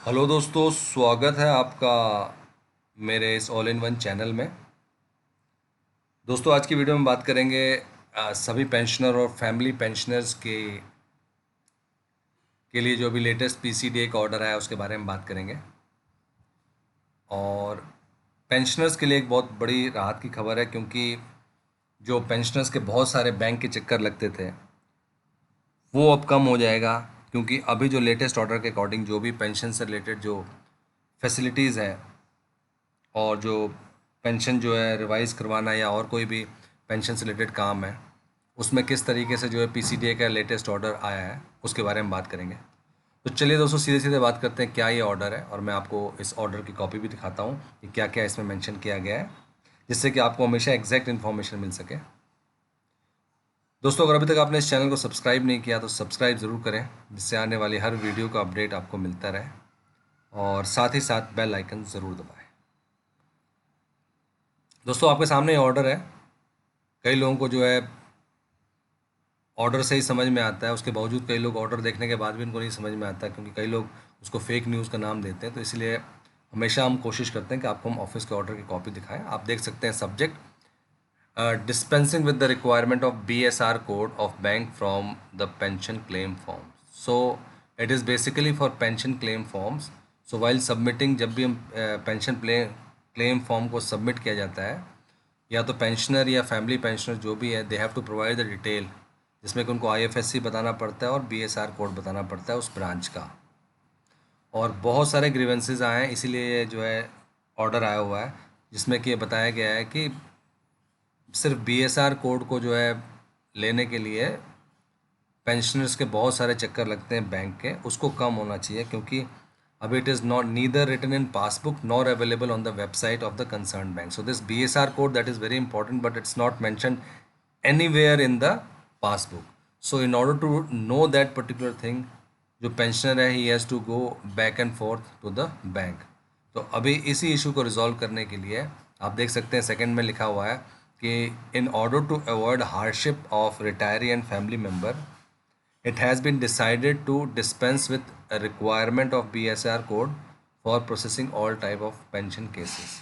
Hello दोस्तों, स्वागत है आपका मेरे इस ऑल इन वन चैनल में। दोस्तों, आज की वीडियो में बात करेंगे सभी पेंशनर और फैमिली पेंशनर्स के लिए जो भी लेटेस्ट पीसीडीए का ऑर्डर आया उसके बारे में बात करेंगे। और पेंशनर्स के लिए एक बहुत बड़ी राहत की खबर है, क्योंकि जो पेंशनर्स के बहुत सारे बैंक के चक्कर लगते थे वो अब कम हो जाएगा। क्योंकि अभी जो लेटेस्ट ऑर्डर के अकॉर्डिंग जो भी पेंशन से रिलेटेड जो फैसिलिटीज़ हैं और जो पेंशन जो है रिवाइज़ करवाना या और कोई भी पेंशन से रिलेटेड काम है, उसमें किस तरीके से जो है पीसीडीए का लेटेस्ट ऑर्डर आया है उसके बारे में बात करेंगे। तो चलिए दोस्तों, सीधे सीधे बात करते हैं क्या ये ऑर्डर है, और मैं आपको इस ऑर्डर की कॉपी भी दिखाता हूँ कि क्या क्या इसमें मेंशन किया गया है, जिससे कि आपको हमेशा एग्जैक्ट इन्फॉर्मेशन मिल सके। दोस्तों, अगर अभी तक आपने इस चैनल को सब्सक्राइब नहीं किया तो सब्सक्राइब ज़रूर करें, जिससे आने वाली हर वीडियो का अपडेट आपको मिलता रहे, और साथ ही साथ बेल आइकन ज़रूर दबाएं। दोस्तों, आपके सामने ये ऑर्डर है। कई लोगों को जो है ऑर्डर से ही समझ में आता है, उसके बावजूद कई लोग ऑर्डर देखने के बाद भी उनको नहीं समझ में आता, क्योंकि कई लोग उसको फेक न्यूज़ का नाम देते हैं। तो इसलिए हमेशा हम कोशिश करते हैं कि आपको हम ऑफिस के ऑर्डर की कॉपी दिखाएं। आप देख सकते हैं subject dispensing with the requirement of BSR code of bank from the pension claim form. So it is basically for pension claim forms. So while submitting, जब भी हम पेंशन क्लेम फॉर्म को सबमिट किया जाता है, या तो पेंशनर या फैमिली पेंशनर जो भी है, they have to provide the detail, जिसमें कि उनको आईएफएससी बताना पड़ता है और बीएसआर कोड बताना पड़ता है उस ब्रांच का। और बहुत सारे ग्रीवेंसेस आए हैं, इसीलिए ये जो है ऑर्डर आया हुआ है, जिसमें कि ये बताया गया है कि सिर्फ बीएसआर कोड को जो है लेने के लिए पेंशनर्स के बहुत सारे चक्कर लगते हैं बैंक के, उसको कम होना चाहिए। क्योंकि अभी it is not neither written in passbook nor available on the website of the concern bank. So this BSR code that is very important, but it's not mention anywhere in the passbook. So in order to know that particular thing, जो pensioner है, he has to go back and forth to the bank. तो अभी इसी issue को resolve करने के लिए आप देख सकते हैं सेकंड में लिखा हुआ है कि in order to avoid hardship of retiree and family member, it has been decided to dispense with requirement of BSR code for processing all type of pension cases.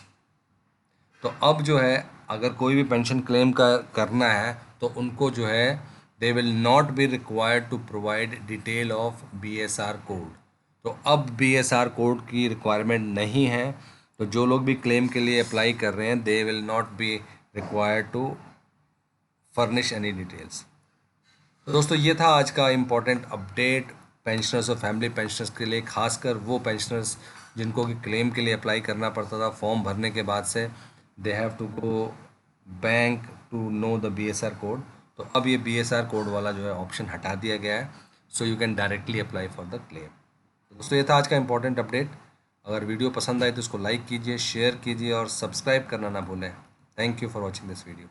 तो अब जो है अगर कोई भी पेंशन क्लेम का करना है तो उनको जो है they will not be required to provide detail of BSR code. तो अब बीएसआर कोड की रिक्वायरमेंट नहीं है। तो जो लोग भी क्लेम के लिए अप्लाई कर रहे हैं, they will not be required to furnish any details. तो दोस्तों, ये था आज का इम्पोर्टेंट अपडेट पेंशनर्स और फैमिली पेंशनर्स के लिए, खासकर वो पेंशनर्स जिनको कि क्लेम के लिए अप्लाई करना पड़ता था फॉर्म भरने के बाद से, they have to go bank to know the BSR code. तो अब ये बीएसआर कोड वाला जो है ऑप्शन हटा दिया गया है, so you can directly apply for the claim. तो दोस्तों, ये था आज का इम्पोर्टेंट अपडेट। अगर वीडियो पसंद आए तो इसको लाइक कीजिए, शेयर कीजिए और सब्सक्राइब करना ना भूलें। Thank you for watching this video.